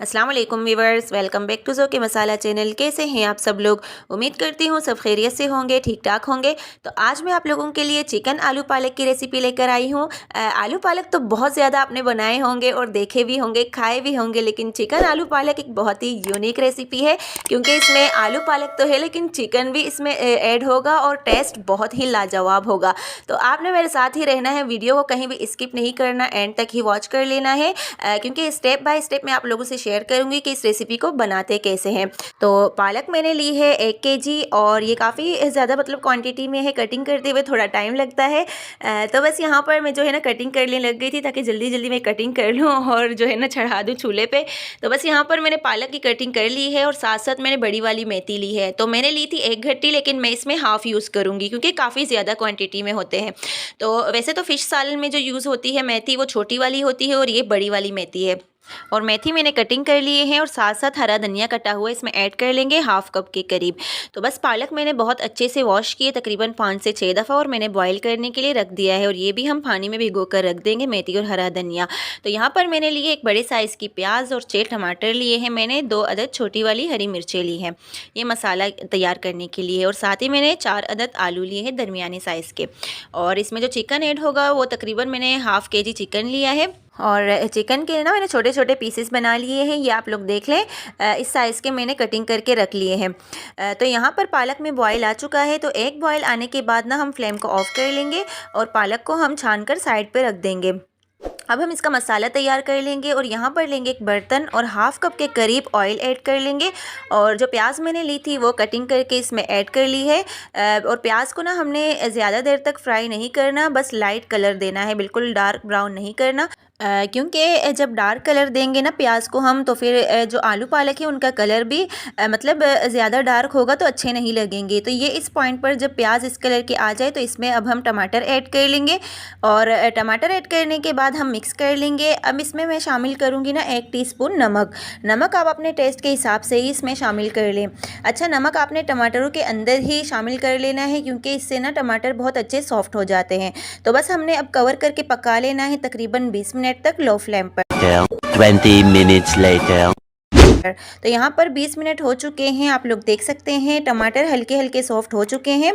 अस्सलाम वालेकुम viewers, welcome back to Zoki Masala channel. कैसे हैं आप सब लोग? उम्मीद करती हूँ सब खैरियत से होंगे, ठीक ठाक होंगे। तो आज मैं आप लोगों के लिए चिकन आलू पालक की रेसिपी लेकर आई हूँ। आलू पालक तो बहुत ज़्यादा आपने बनाए होंगे और देखे भी होंगे, खाए भी होंगे, लेकिन चिकन आलू पालक एक बहुत ही यूनिक रेसिपी है, क्योंकि इसमें आलू पालक तो है लेकिन चिकन भी इसमें ऐड होगा और टेस्ट बहुत ही लाजवाब होगा। तो आपने मेरे साथ ही रहना है, वीडियो को कहीं भी स्किप नहीं करना, एंड तक ही वॉच कर लेना है, क्योंकि स्टेप बाय स्टेप मैं आप लोगों से शेयर करूंगी कि इस रेसिपी को बनाते कैसे हैं। तो पालक मैंने ली है 1 केजी और ये काफ़ी ज़्यादा मतलब क्वांटिटी में है। कटिंग करते हुए थोड़ा टाइम लगता है, तो बस यहाँ पर मैं जो है ना कटिंग करने लग गई थी ताकि जल्दी जल्दी मैं कटिंग कर लूँ और जो है ना चढ़ा दूँ चूल्हे पे। तो बस यहाँ पर मैंने पालक की कटिंग कर ली है और साथ साथ मैंने बड़ी वाली मेथी ली है। तो मैंने ली थी 1 गट्टी, लेकिन मैं इसमें हाफ़ यूज़ करूँगी क्योंकि काफ़ी ज़्यादा क्वान्टिटी में होते हैं। तो वैसे तो फ़िश सालन में जो यूज़ होती है मेथी वो छोटी वाली होती है और ये बड़ी वाली मेथी है। और मेथी मैंने कटिंग कर लिए हैं और साथ साथ हरा धनिया कटा हुआ इसमें ऐड कर लेंगे 1/2 कप के करीब। तो बस पालक मैंने बहुत अच्छे से वॉश किए तकरीबन 5 से 6 दफ़ा और मैंने बॉईल करने के लिए रख दिया है, और ये भी हम पानी में भिगो कर रख देंगे, मेथी और हरा धनिया। तो यहाँ पर मैंने लिए एक बड़े साइज़ की प्याज और 6 टमाटर लिए हैं मैंने, 2 अदद छोटी वाली हरी मिर्चें ली हैं ये मसाला तैयार करने के लिए, और साथ ही मैंने 4 अदद आलू लिए हैं दरमियानी साइज़ के। और इसमें जो चिकन ऐड होगा वो तकरीबन मैंने 1/2 केजी चिकन लिया है, और चिकन के ना मैंने छोटे छोटे पीसेस बना लिए हैं, ये आप लोग देख लें, इस साइज़ के मैंने कटिंग करके रख लिए हैं। तो यहाँ पर पालक में बॉयल आ चुका है, तो एक बॉयल आने के बाद ना हम फ्लेम को ऑफ़ कर लेंगे और पालक को हम छान कर साइड पे रख देंगे। अब हम इसका मसाला तैयार कर लेंगे, और यहाँ पर लेंगे एक बर्तन और 1/2 कप के करीब ऑयल ऐड कर लेंगे, और जो प्याज मैंने ली थी वो कटिंग करके इसमें ऐड कर ली है। और प्याज को ना हमने ज़्यादा देर तक फ्राई नहीं करना, बस लाइट कलर देना है, बिल्कुल डार्क ब्राउन नहीं करना, क्योंकि जब डार्क कलर देंगे ना प्याज को हम, तो फिर जो आलू पालक है उनका कलर भी मतलब ज़्यादा डार्क होगा तो अच्छे नहीं लगेंगे। तो ये इस पॉइंट पर जब प्याज इस कलर के आ जाए तो इसमें अब हम टमाटर ऐड कर लेंगे, और टमाटर ऐड करने के बाद हम मिक्स कर लेंगे। अब इसमें मैं शामिल करूँगी ना 1 टीस्पून नमक। नमक आप अपने टेस्ट के हिसाब से ही इसमें शामिल कर लें। अच्छा, नमक आपने टमाटरों के अंदर ही शामिल कर लेना है, क्योंकि इससे ना टमाटर बहुत अच्छे सॉफ्ट हो जाते हैं। तो बस हमने अब कवर करके पका लेना है तकरीबन 20 मिनट तक लो फ्लेम पर। 20 minutes later. तो यहाँ पर 20 मिनट हो चुके हैं, आप लोग देख सकते हैं टमाटर हल्के हल्के सॉफ्ट हो चुके हैं।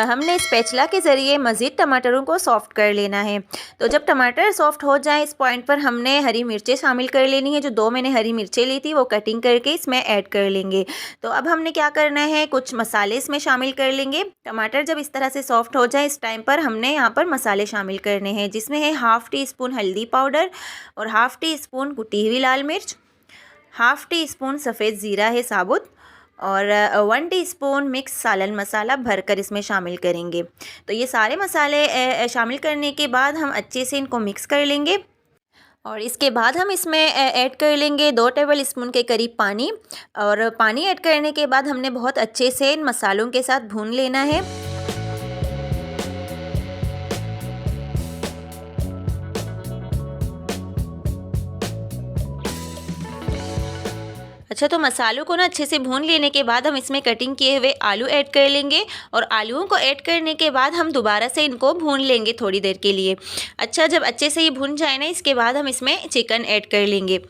हमने स्पैचुला के ज़रिए मज़ीद टमाटरों को सॉफ्ट कर लेना है। तो जब टमाटर सॉफ्ट हो जाए इस पॉइंट पर हमने हरी मिर्चें शामिल कर लेनी है। जो 2 मैंने हरी मिर्चें ली थी वो कटिंग करके इसमें ऐड कर लेंगे। तो अब हमने क्या करना है, कुछ मसाले इसमें शामिल कर लेंगे। टमाटर जब इस तरह से सॉफ्ट हो जाए इस टाइम पर हमने यहाँ पर मसाले शामिल करने हैं, जिसमें है 1/2 टीस्पून हल्दी पाउडर और 1/2 टीस्पून कुटी हुई लाल मिर्च, 1/2 टीस्पून सफ़ेद ज़ीरा है साबुत, और 1 टीस्पून मिक्स सालन मसाला भरकर इसमें शामिल करेंगे। तो ये सारे मसाले शामिल करने के बाद हम अच्छे से इनको मिक्स कर लेंगे, और इसके बाद हम इसमें ऐड कर लेंगे 2 टेबल स्पून के करीब पानी। और पानी ऐड करने के बाद हमने बहुत अच्छे से इन मसालों के साथ भून लेना है। अच्छा, तो मसालों को ना अच्छे से भून लेने के बाद हम इसमें कटिंग किए हुए आलू ऐड कर लेंगे, और आलूओं को ऐड करने के बाद हम दोबारा से इनको भून लेंगे थोड़ी देर के लिए। अच्छा, जब अच्छे से ये भून जाए ना इसके बाद हम इसमें चिकन ऐड कर लेंगे।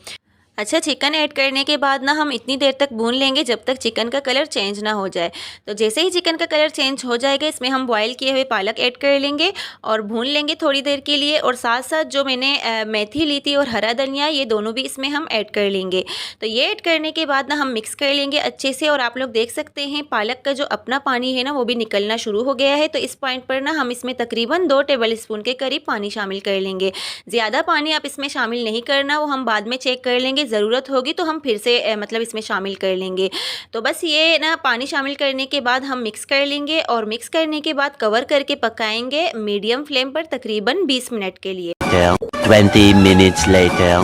अच्छा, चिकन ऐड करने के बाद ना हम इतनी देर तक भून लेंगे जब तक चिकन का कलर चेंज ना हो जाए। तो जैसे ही चिकन का कलर चेंज हो जाएगा इसमें हम बॉईल किए हुए पालक ऐड कर लेंगे और भून लेंगे थोड़ी देर के लिए, और साथ साथ जो मैंने मेथी ली थी और हरा धनिया, ये दोनों भी इसमें हम ऐड कर लेंगे। तो ये ऐड करने के बाद ना हम मिक्स कर लेंगे अच्छे से, और आप लोग देख सकते हैं पालक का जो अपना पानी है ना वो भी निकलना शुरू हो गया है। तो इस पॉइंट पर ना हम इसमें तकरीबन 2 टेबल स्पून के करीब पानी शामिल कर लेंगे। ज़्यादा पानी आप इसमें शामिल नहीं करना, वो हम बाद में चेक कर लेंगे, ज़रूरत होगी तो हम फिर से मतलब इसमें शामिल कर लेंगे। तो बस ये ना पानी शामिल करने के बाद हम मिक्स कर लेंगे, और मिक्स करने के बाद कवर करके पकाएंगे मीडियम फ्लेम पर तकरीबन 20 मिनट के लिए। 20 minutes later.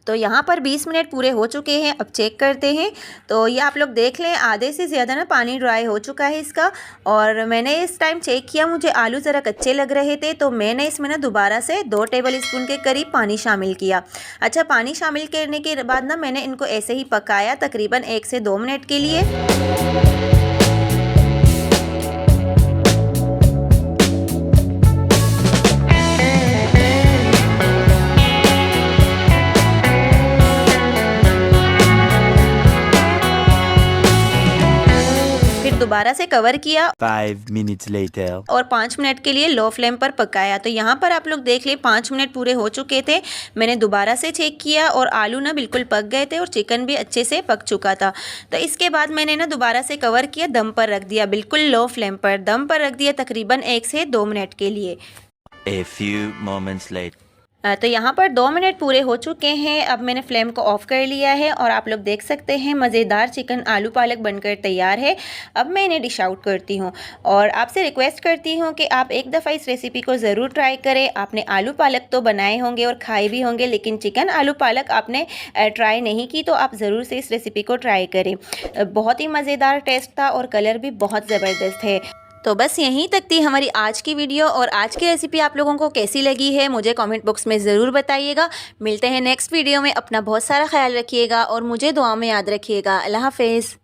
तो यहाँ पर 20 मिनट पूरे हो चुके हैं, अब चेक करते हैं। तो ये आप लोग देख लें आधे से ज़्यादा ना पानी ड्राई हो चुका है इसका, और मैंने इस टाइम चेक किया, मुझे आलू ज़रा कच्चे लग रहे थे, तो मैंने इसमें ना दोबारा से 2 टेबल स्पून के करीब पानी शामिल किया। अच्छा, पानी शामिल करने के बाद ना मैंने इनको ऐसे ही पकाया तकरीबन 1 से 2 मिनट के लिए। दोबारा से कवर किया 5 minutes later. और 5 मिनट के लिए लो फ्लेम पर पकाया। तो यहाँ पर आप लोग देख ले 5 मिनट पूरे हो चुके थे। मैंने दोबारा से चेक किया और आलू ना बिल्कुल पक गए थे और चिकन भी अच्छे से पक चुका था। तो इसके बाद मैंने ना दोबारा से कवर किया, दम पर रख दिया, बिल्कुल लो फ्लेम पर दम पर रख दिया तकरीबन 1 से 2 मिनट के लिए। A few moments later. तो यहाँ पर 2 मिनट पूरे हो चुके हैं। अब मैंने फ्लेम को ऑफ़ कर लिया है और आप लोग देख सकते हैं मज़ेदार चिकन आलू पालक बनकर तैयार है। अब मैं इन्हें डिश आउट करती हूँ और आपसे रिक्वेस्ट करती हूँ कि आप एक दफ़ा इस रेसिपी को ज़रूर ट्राई करें। आपने आलू पालक तो बनाए होंगे और खाए भी होंगे, लेकिन चिकन आलू पालक आपने ट्राई नहीं की, तो आप ज़रूर से इस रेसिपी को ट्राई करें। बहुत ही मज़ेदार टेस्ट था और कलर भी बहुत ज़बरदस्त है। तो बस यहीं तक थी हमारी आज की वीडियो और आज की रेसिपी आप लोगों को कैसी लगी है मुझे कमेंट बॉक्स में ज़रूर बताइएगा। मिलते हैं नेक्स्ट वीडियो में। अपना बहुत सारा ख्याल रखिएगा और मुझे दुआ में याद रखिएगा। अल्लाह हाफ़िज़।